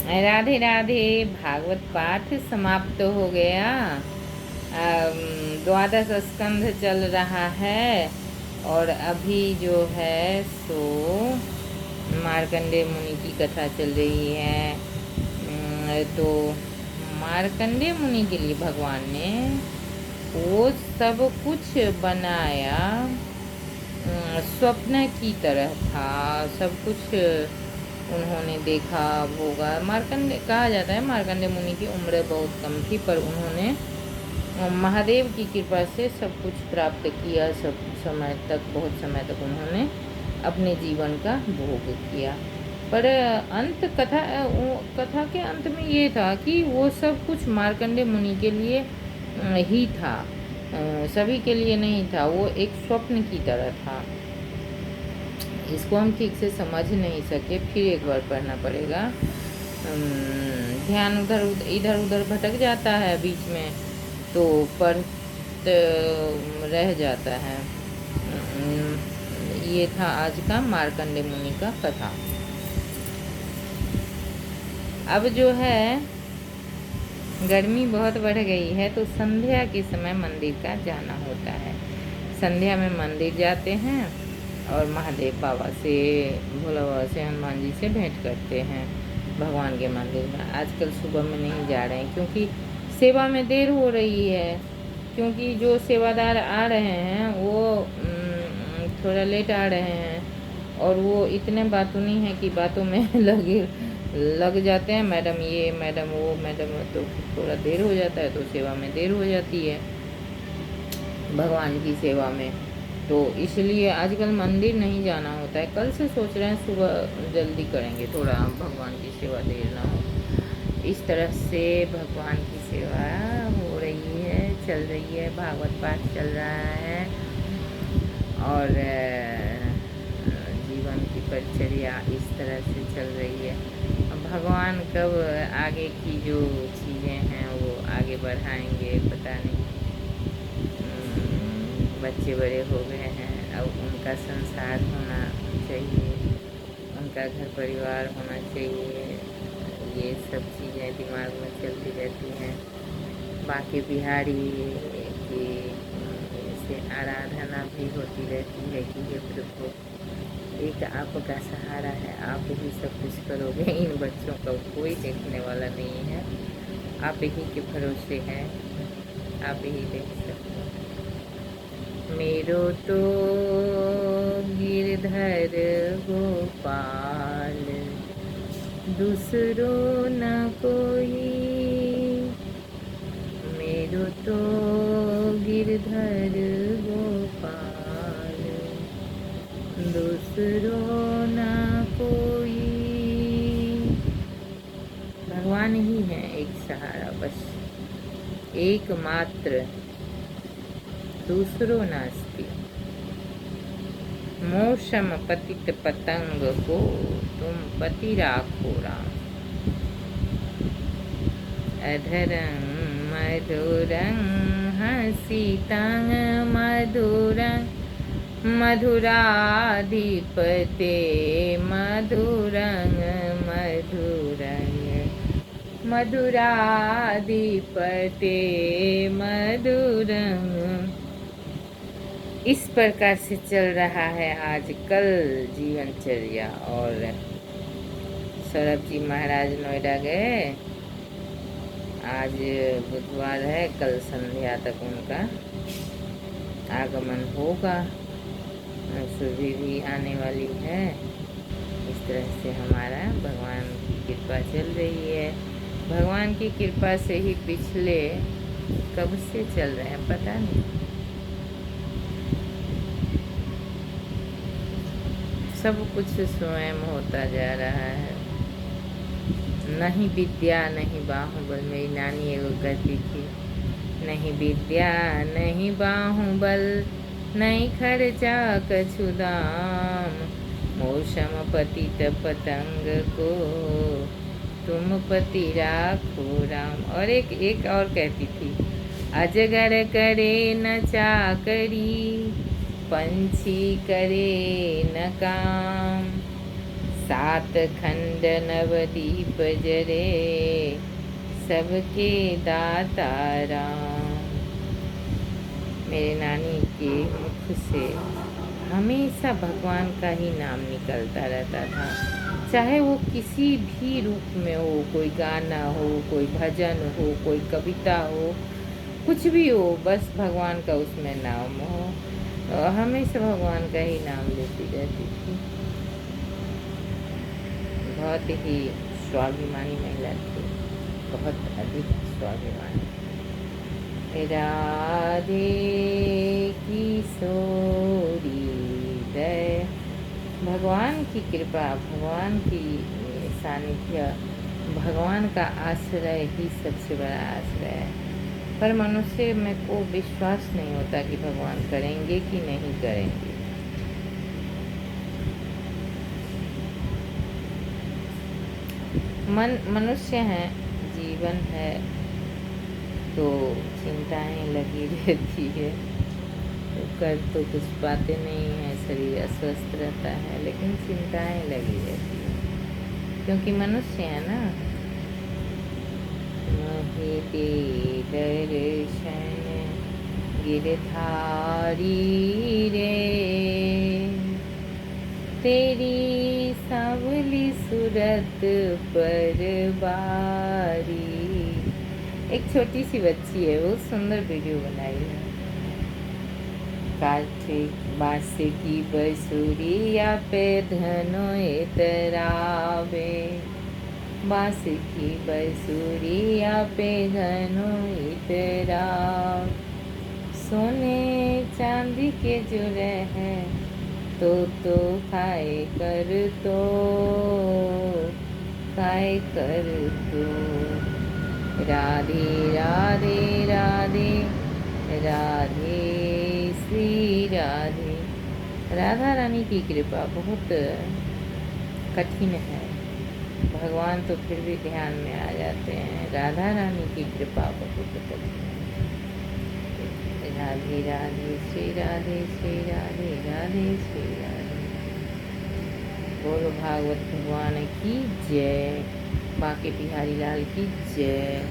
राधे राधे। भागवत पाठ समाप्त हो गया। द्वादश स्कंध चल रहा है और अभी जो है सो मार्कंडेय मुनि की कथा चल रही है। तो मार्कंडेय मुनि के लिए भगवान ने वो सब कुछ बनाया, स्वप्न की तरह था। सब कुछ उन्होंने देखा, भोगा। मार्कंडेय कहा जाता है मार्कंडेय मुनि की उम्र बहुत कम थी, पर उन्होंने महादेव की कृपा से सब कुछ प्राप्त किया। सब समय तक, बहुत समय तक उन्होंने अपने जीवन का भोग किया। पर अंत कथा के अंत में ये था कि वो सब कुछ मार्कंडेय मुनि के लिए ही था, सभी के लिए नहीं था। वो एक स्वप्न की तरह था। इसको हम ठीक से समझ नहीं सके, फिर एक बार पढ़ना पड़ेगा। ध्यान इधर उधर भटक जाता है बीच में, तो पढ़ रह जाता है। ये था आज का मार्कंडेय मुनि का कथा। अब जो है गर्मी बहुत बढ़ गई है, तो संध्या के समय मंदिर का जाना होता है। संध्या में मंदिर जाते हैं और महादेव बाबा से, भोला बाबा से, हनुमान जी से भेंट करते हैं भगवान के मंदिर में। आजकल सुबह में नहीं जा रहे हैं क्योंकि सेवा में देर हो रही है। क्योंकि जो सेवादार आ रहे हैं वो थोड़ा लेट आ रहे हैं और वो इतने बातूनी हैं कि बातों में लग जाते हैं। मैडम ये, मैडम वो, मैडम, तो थोड़ा देर हो जाता है, तो सेवा में देर हो जाती है, भगवान की सेवा में। तो इसलिए आजकल मंदिर नहीं जाना होता है। कल से सोच रहे हैं सुबह जल्दी करेंगे, थोड़ा भगवान की सेवा देर ना हो। इस तरह से भगवान की सेवा हो रही है, चल रही है। भागवत पाठ चल रहा है और जीवन की परिचर्या इस तरह से चल रही है। भगवान कब आगे की जो चीज़ें हैं वो आगे बढ़ाएंगे पता नहीं। बच्चे बड़े हो गए हैं, अब उनका संसार होना चाहिए, उनका घर परिवार होना चाहिए। ये सब चीज़ें दिमाग में चलती रहती हैं। बाकी बिहारी की से आराधना भी होती रहती है कि ये प्रभु एक आपका सहारा है, आप ही सब कुछ करोगे। इन बच्चों का कोई देखने वाला नहीं है, आप ही के भरोसे हैं, आप ही देख सकते हैं। मेरो तो गिरधर गोपाल, दूसरो न कोई। मेरो तो गिरधर गोपाल, दूसरो न कोई। भगवान ही है एक सहारा, बस एकमात्र, दूसरो नास्ति। मौसम पतित पतंग को तुम पति राखो राम। अधरं मधुरं हसितं मधुरं मधुराधिपते मधुरं मधुरं मधुराधिपते मधुरं। इस प्रकार से चल रहा है आजकल जीवनचर्या। और सौरभ जी महाराज नोएडा गए, आज बुधवार है, कल संध्या तक उनका आगमन होगा। सुबह भी आने वाली है। इस तरह से हमारा भगवान की कृपा चल रही है। भगवान की कृपा से ही पिछले कब से चल रहे हैं पता नहीं। सब कुछ स्वयं होता जा रहा है। नहीं विद्या नहीं बाहुबल, मेरी नानी एगो कहती थी, नहीं विद्या नहीं बाहुबल, नहीं खर्चा कछु दाम, मौसम पतित पतंग को तुम पति राखो राम। और एक और कहती थी, अजगर करे न चाकरी, पंछी करे न काम, सात खंड नवदीप जरे, सबके दाता राम। मेरे नानी के मुख से हमेशा भगवान का ही नाम निकलता रहता था, चाहे वो किसी भी रूप में हो, कोई गाना हो, कोई भजन हो, कोई कविता हो, कुछ भी हो, बस भगवान का उसमें नाम हो। हमेशा भगवान का ही नाम लेती रहती थी। बहुत ही स्वाभिमानी महिला थी, बहुत अधिक स्वाभिमानी। राधे किशोरी दया, भगवान की कृपा, भगवान की सानिध्य, भगवान का आश्रय ही सबसे बड़ा आश्रय है। पर मनुष्य में को विश्वास नहीं होता कि भगवान करेंगे कि नहीं करेंगे। मनुष्य हैं, जीवन है, तो चिंताएं लगी रहती है, तो कर तो कुछ पाते नहीं है, शरीर अस्वस्थ रहता है, लेकिन चिंताएं लगी रहती है, क्योंकि मनुष्य है ना। मोहिते दर्शन गिरधारी रे, तेरी सांवली सूरत पर बारी। एक छोटी सी बच्ची है, वो सुंदर वीडियो बनाई है। कार्तिक बांस की बसुरिया पे धनोए तरावे, बांस की बसुरिया पे धनोए तरावे। सोने चांदी के जो रहे तो खाए कर तो, खाए कर तो। राधे राधे राधे राधे श्री राधे। राधा रानी की कृपा बहुत कठिन है, भगवान तो फिर भी ध्यान में आ जाते हैं, राधा रानी की कृपा बहुत कठिन है। राधे राधे श्री राधे श्री राधे राधे श्री राधे। बोलो भागवत भगवान की जय, बांके बिहारी लाल की जय।